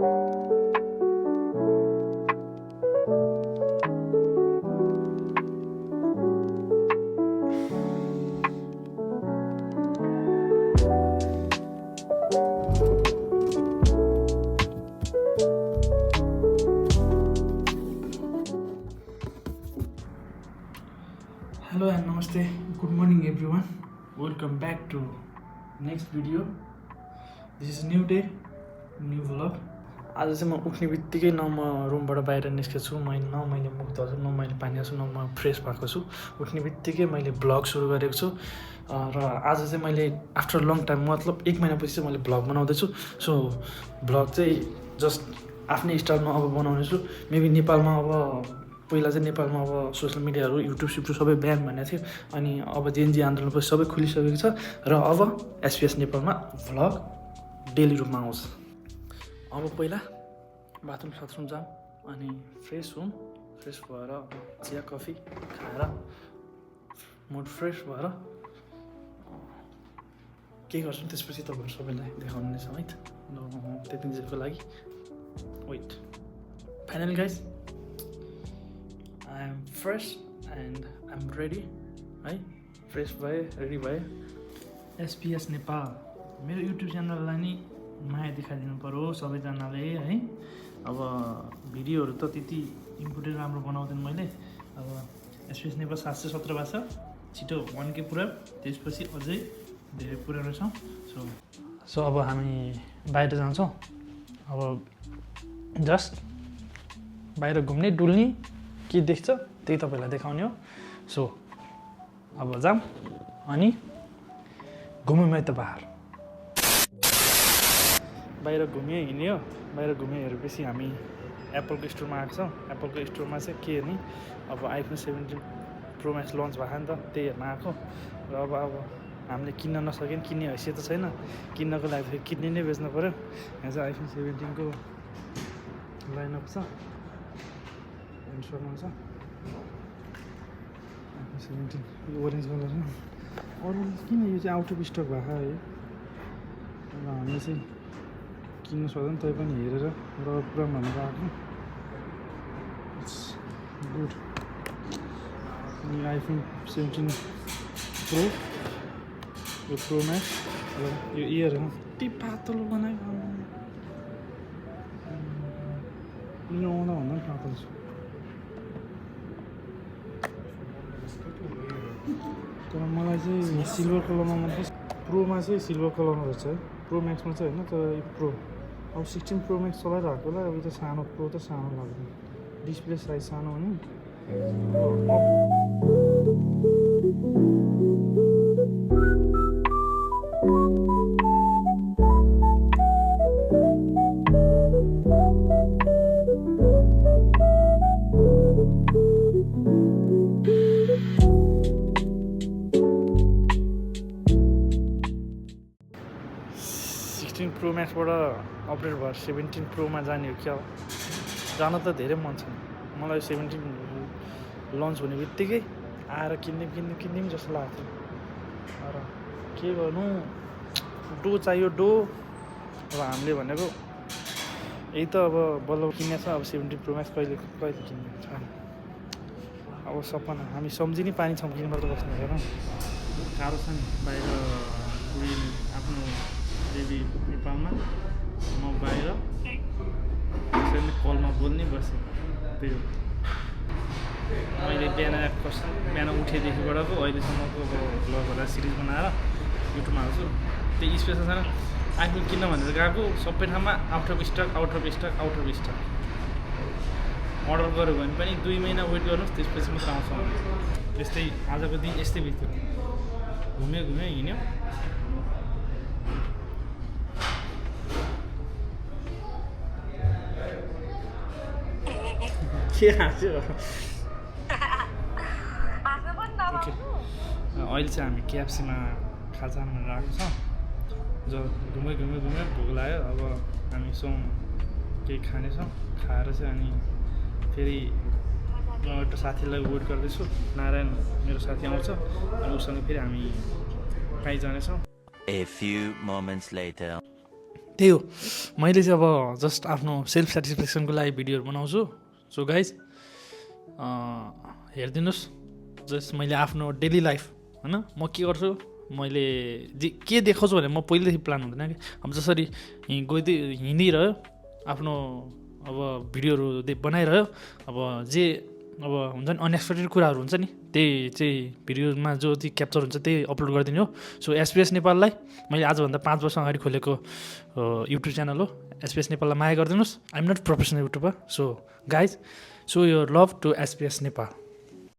Hello and namaste. Good morning everyone. Welcome back to next video. This is new day, new vlog. आज चाहिँ म उठ्ने बित्तिकै न म रुमबाट बाहिर निस्केछु, न मैले मुख धोएको छु, न मैले पानी खाएको छु, न म फ्रेस भएको छु। उठ्ने बित्तिकै मैले भ्लग सुरु गरेको छु र आज चाहिँ मैले आफ्टर लङ टाइम मतलब 1 महिनापछि चाहिँ मैले भ्लग बनाउँदैछु। सो भ्लग चाहिँ जस्ट आफ्नै स्टाइलमा अब बनाउने छु। मेबी नेपालमा अब पहिला चाहिँ नेपालमा अब सोसियल मिडियाहरू युट्युब सबै ब्यान भनेको थियो, अनि अब जेएनजी आन्दोलनपछि सबै खुलिसकेको छ र अब एसपिएस नेपालमा भ्लग डेली रूपमा आउँछ। अब पहिला बाथरुम जाऊँ अनि फ्रेस भएर चिया कफी खाएर मुड फ्रेस भएर के गर्छौँ त्यसपछि तपाईँहरू सबैलाई देखाउने छ है त। त्यति दिनको लागि wait. Finally guys I am fresh and I'm ready है। फ्रेस भए रेडी भए। एसपिएस नेपाल मेरो युट्युब च्यानललाई नि माया देखाइदिनु पर्यो सबैजनाले है। अब भिडियोहरू त त्यति इम्पोर्टेन्ट राम्रो बनाउँदैन मैले। अब एसपिएस नेपाल 717 भएको छ, छिटो 1K पुरा, त्यसपछि अझै धेरै पुऱ्याउनु छ। सो अब हामी बाहिर जान्छौँ। अब जस्ट बाहिर घुम्ने डुल्ने के देख्छ त्यही तपाईँलाई देखाउने हो। सो अब जाऊँ अनि घुम्यौँ है त बाहिर। बाहिर घुम्यो हिँड्यो, बाहिर घुम्यो हेरेपछि हामी एप्पलको स्टोरमा आएको छौँ। एप्पलको स्टोरमा चाहिँ के हेर्ने, अब आइफोन 17 प्रो म्याक्स लन्च भएको नि त, त्यही हेर्न आएको। र अब हामीले किन्न नसक्यो नि, किन्ने हैसियत त छैन, किन्नको लागि फेरि किड्नी नै बेच्नु पऱ्यो। यहाँ चाहिँ आइफोन 17को लाइनअप छ, इन्स्टलमा छ आइफोन 17 ओरेन्ज कलर छ। अरू किन यो चाहिँ आउट अफ स्टक भएको है। अब हामीले चाहिँ किन्नु सक्दैन, तै पनि हेरेर र पुरा भनेर आएको। It's good. अनि आइफोन 17 प्रो, यो प्रो म्याक्स, यो इयर यति पातलो बनाएको यो आउँदा भन्दा पनि पातलो छ। तर मलाई चाहिँ सिल्भर कलरमा मनपर्छ। प्रोमा चाहिँ सिल्भर कलरमा रहेछ है, प्रो म्याक्समा चाहिँ होइन। तर यो प्रो अब 16 प्रो म्याक्स चलाइरहेकोलाई अब यो त सानो, प्रो त सानो लाग्दैन, डिस्प्ले साइज सानो हो नि। प्रो म्याक्सबाट अपडेट भएर 17 प्रोमा जाने हो क्या। जान त धेरै मन छ मलाई। 17 लन्च हुने बित्तिकै आएर किन्ने जस्तो लाग्छ। र के गर्नु, डो चाहियो, डो। अब हामीले भनेको यही त अब बल्ल किन्ने छ। अब 17 प्रो म्याक्स कहिले किन्ने छ अब सपना। हामी सम्झि नै पानी छम्किने मात्र बस्नु हेर, गाह्रो छ नि। बाहिर आफ्नो बेबी नेपालमा, म बाहिर त्यसरी कलमा बोल्ने बसेँ। त्यही हो मैले बिहान उठेदेखिबाटको अहिलेसम्मको अब भ्लगहरूलाई सिरिज बनाएर युट्युबमा हाल्छु। त्यही स्पेसल छैन। आइफोन किन्न भनेर गएको, सबै ठाउँमा आउट अफ स्टक। अर्डर गऱ्यो भने पनि 2 महिना वेट गर्नुहोस्, त्यसपछि मात्र आउँछ। त्यस्तै आजको दिन यस्तै बित्यो। घुम्यो हिँड्यो। के हाँस्यो? अहिले चाहिँ हामी केएफसीमा खाजा भनेर आएको छ। घुम्यो भोक लाग्यो। अब हामी केही खानेछौँ। खाएर चाहिँ अनि फेरि म एउटा साथीलाई वेट गर्दैछु। नारायण मेरो साथी आउँछ अनि उसँग फेरि हामी कहीँ जानेछौँ। A few moments later. त्यही हो, मैले चाहिँ अब जस्ट आफ्नो सेल्फ सेटिस्फ्याक्सनको लागि भिडियोहरू बनाउँछु। सो गाइज हेरिदिनुहोस्, जस्ट मैले आफ्नो डेली लाइफ होइन म के गर्छु, मैले के देखाउँछु भने म पहिलेदेखि प्लान हुँदैन कि। अब जसरी हिँडिरह्यो आफ्नो अब भिडियोहरू बनाइरह्यो, अब जे अब हुन्छ नि अनएक्सपेक्टेड कुराहरू हुन्छ नि, त्यही चाहिँ भिडियोमा जो चाहिँ क्याप्चर हुन्छ त्यही अपलोड गरिदिने हो। सो एसपिएस नेपाललाई मैले आजभन्दा 5 वर्ष अगाडि खोलेको युट्युब च्यानल हो। एसपिएस नेपाललाई माया गरिदिनुहोस्। I'm not professional YouTuber. So guys, so your love to SPS Nepal.